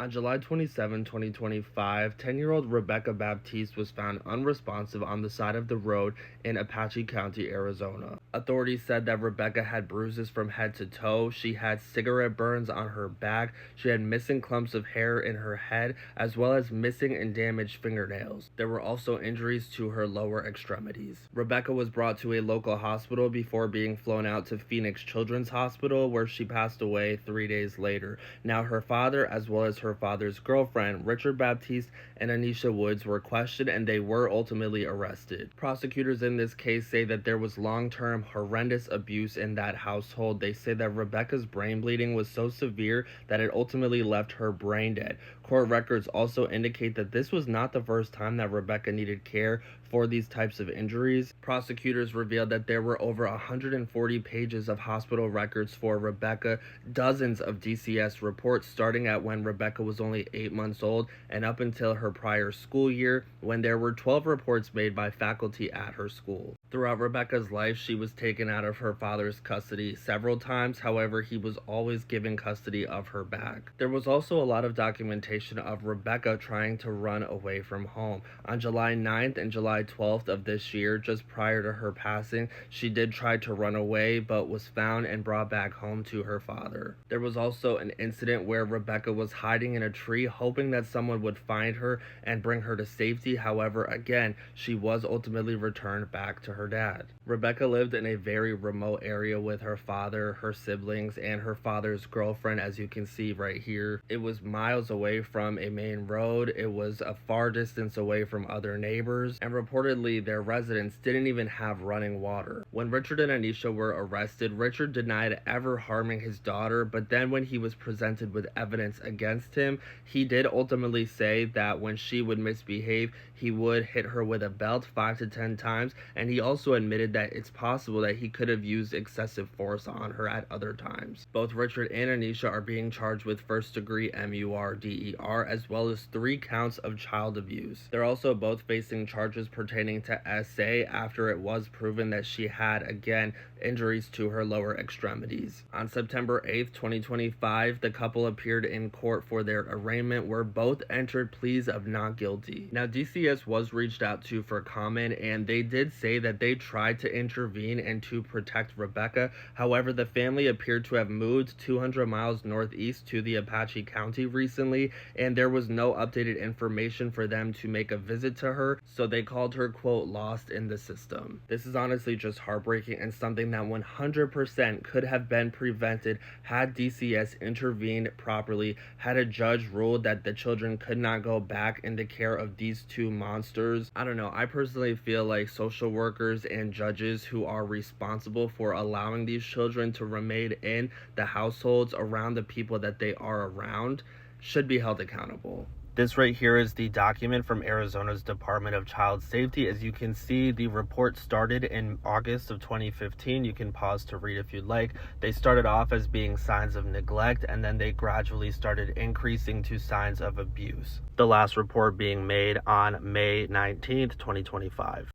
On July 27, 2025, 10-year-old Rebekah Baptiste was found unresponsive on the side of the road in Apache County, Arizona. Authorities said that Rebekah had bruises from head to toe, she had cigarette burns on her back, she had missing clumps of hair in her head, as well as missing and damaged fingernails. There were also injuries to her lower extremities. Rebekah was brought to a local hospital before being flown out to Phoenix Children's Hospital, where she passed away 3 days later. Now her father, as well as her father's girlfriend, Richard Baptiste and Anisha Woods, were questioned and they were ultimately arrested. Prosecutors in this case say that there was long-term horrendous abuse in that household. They say that Rebekah's brain bleeding was so severe that it ultimately left her brain dead. Court records also indicate that this was not the first time that Rebekah needed care for these types of injuries. Prosecutors revealed that there were over 140 pages of hospital records for Rebekah, dozens of DCS reports starting at when Rebekah was only 8 months old and up until her prior school year, when there were 12 reports made by faculty at her school. Throughout Rebekah's life, she was taken out of her father's custody several times. However, he was always given custody of her back. There was also a lot of documentation of Rebekah trying to run away from home. On July 9th and July 12th of this year, just prior to her passing, she did try to run away but was found and brought back home to her father. There was also an incident where Rebekah was hiding in a tree hoping that someone would find her and bring her to safety. However, again, she was ultimately returned back to her dad. Rebekah lived in a very remote area with her father, her siblings, and her father's girlfriend, as you can see right here. It was miles away from a main road. It was a far distance away from other neighbors, and reportedly their residents didn't even have running water. When Richard and Anisha were arrested, Richard denied ever harming his daughter, but then when he was presented with evidence against him, he did ultimately say that when she would misbehave, he would hit her with a belt 5 to 10 times, and he also admitted that it's possible that he could have used excessive force on her at other times. Both Richard and Anisha are being charged with first-degree MURDER, as well as 3 counts of child abuse. They're also both facing charges pertaining to SA after it was proven that she had, again, injuries to her lower extremities. On September 8th, 2025, the couple appeared in court for their arraignment, where both entered pleas of not guilty. Now, DCS was reached out to for comment, and they did say that they tried to intervene and to protect Rebekah. However, the family appeared to have moved 200 miles northeast to the Apache County recently, and there was no updated information for them to make a visit to her, so they called her, quote, lost in the system. This is honestly just heartbreaking and something that 100% could have been prevented had DCS intervened properly, had a judge ruled that the children could not go back in the care of these 2 monsters. I don't know, I personally feel like social workers and judges who are responsible for allowing these children to remain in the households around the people that they are around should be held accountable. This right here is the document from Arizona's Department of Child Safety. As you can see, the report started in August of 2015. You can pause to read if you'd like. They started off as being signs of neglect, and then they gradually started increasing to signs of abuse. The last report being made on May 19th, 2025.